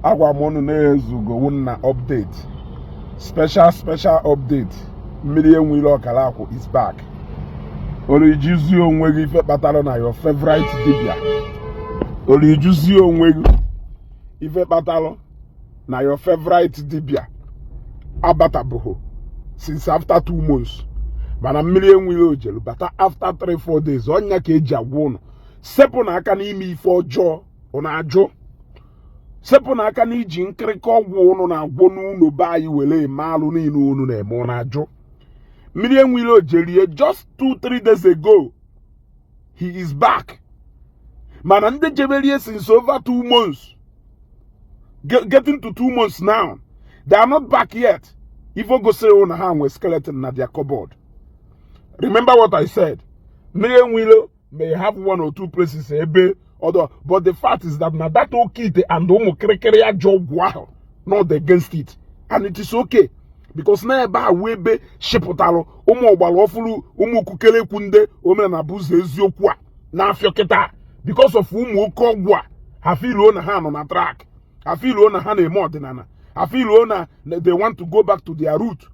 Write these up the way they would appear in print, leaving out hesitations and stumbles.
Agwa monu nezugo na update. Special update. Nmiri Eweilo Okalakwu is back. Orijuzi onwe gị ife kpatara na your favorite dibia. Orijuzi onwe gị ife kpatara na your favorite dibia. Abatabuho since after 2 months. Mana Nmiri Eweilo jelu bata after 3-4 days. Onya ka eji agwa unu. Sepụ na aka n'ime ife ọjọọ una ajụ. Sepụ na aka n'iji nkirika ọgwụ unu na-agwọ n'ụlọ be anyị wele malụ niile unu na-eme una ajụ. Nmiri Eweilo jelie just 2-3 days ago. He is back. Mana ndị jebelie since over 2 months. Getting to 2 months now. They are not back yet. Ifo gosiri una ha nwe skeleton na their cupboard. Remember what I said. Nmiri Eweilo may have 1 or 2 places ebe other, but the fact is that na that okite and umu kirikiri job wow, not against it, and it is okay because na ebe awebe sheputalo umu ogbalo ofulu umu kukele kunde ome na buze eziokwu a na afio kita because of umu okogwa ha feel na ha no na track, ha feel na ha na eme odinana, ha feel na they want to go back to their root.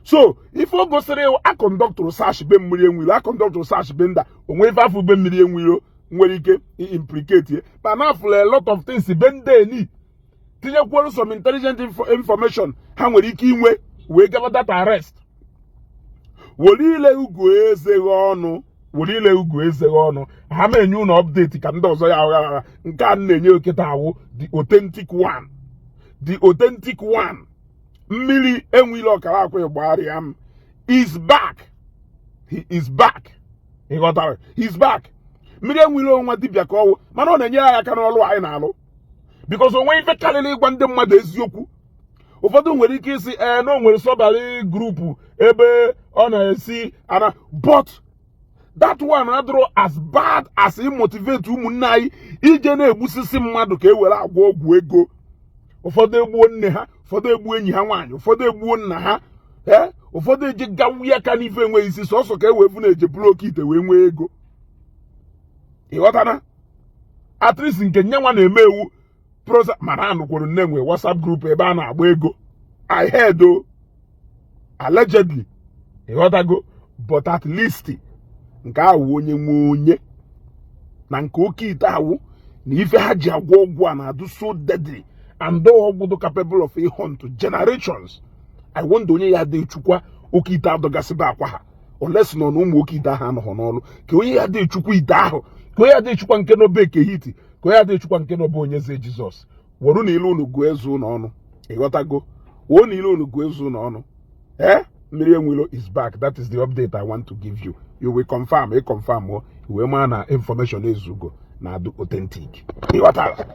So, if you go say I conduct research be Nmiri Eweilo, I conduct research be nda, onwe ife afu be Nmiri Eweilo nwere ike implicate, but now for a lot of things be nde ni. Tinye kwuru some intelligent information ha nwere ike inwe we give that arrest. Wolile ugo eze ọnụ, ha menyu na update ka ndị ọzọ ya nke a na-enye oketa awụ the authentic one. The authentic one. Nmiri Eweilo Okalakwu Igbariam is back. He is back. He got that. He's back. Nmiri Eweilo nwa dibia ka ọwụ mana ọ na-enyere ya aka n'ọlụ anyị na-alụ. Because onwe ife karịrị ịgwa ndị mmadụ eziokwu. Ụfọdụ nwere ike isi no nwere sobali group ebe ọ na-esi ana, but that one adro as bad as he motivate ụmụnne anyị ije na-egbusisi mmadụ ka e were agwọ ọgwụ ego. Ụfọdụ egbuo nne ha, ụfọdụ egbuo enyi ha nwaanyị, ụfọdụ egbuo nna ha, ụfọdụ eji gawu ya ka n'ife enwe isi sọsọ ka e wee fu na-eje bụrụ oke ite wee nwee ego. Ịghọtana? At least nke nyanwa na-eme ewu prosa mana anụkwuru nne nwe WhatsApp group ebe a na-agba ego. I heard o allegedly. Ịghọtago? But at least nke ahụ onye nwe onye na nke oke ite ahụ na ife ha ji agwọ ọgwụ a na-adụ so deadly. And though Ogudo capable of a hunt to generations, I want onye ya de chukwa okita adogasiba akwa. Unless no okita ha no honolu. Ke onye ya de chukwu ite ahụ. Ke onye ya de chukwa nke no beke hiti. Ke onye ya de chukwa nke no bụ onye ze Jesus. Woru na ilu unu gu ezu n'ọnụ. Ịghọtago? Wo na ilu unu gu ezu n'ọnụ. Nmiri Eweilo is back. That is the update I want to give you. You will confirm, confirm we na information ezugo na adu authentic. Ịghọtara?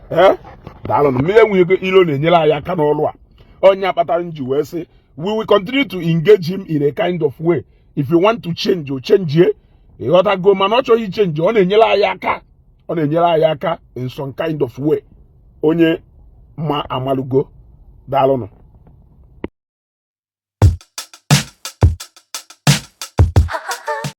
Daalụ Nmiri Eweilo na-enyere anyị aka n'ọlụ a. Onye akpatara nji wee sị, we will continue to engage him in a kind of way. If you want to change, you change ye. Ịghọtago mana ọ chọghị change, ọ na-enyere anyị aka. Ọ na-enyere anyị aka in some kind of way. Onye ma amalugo. Daalụ nụ.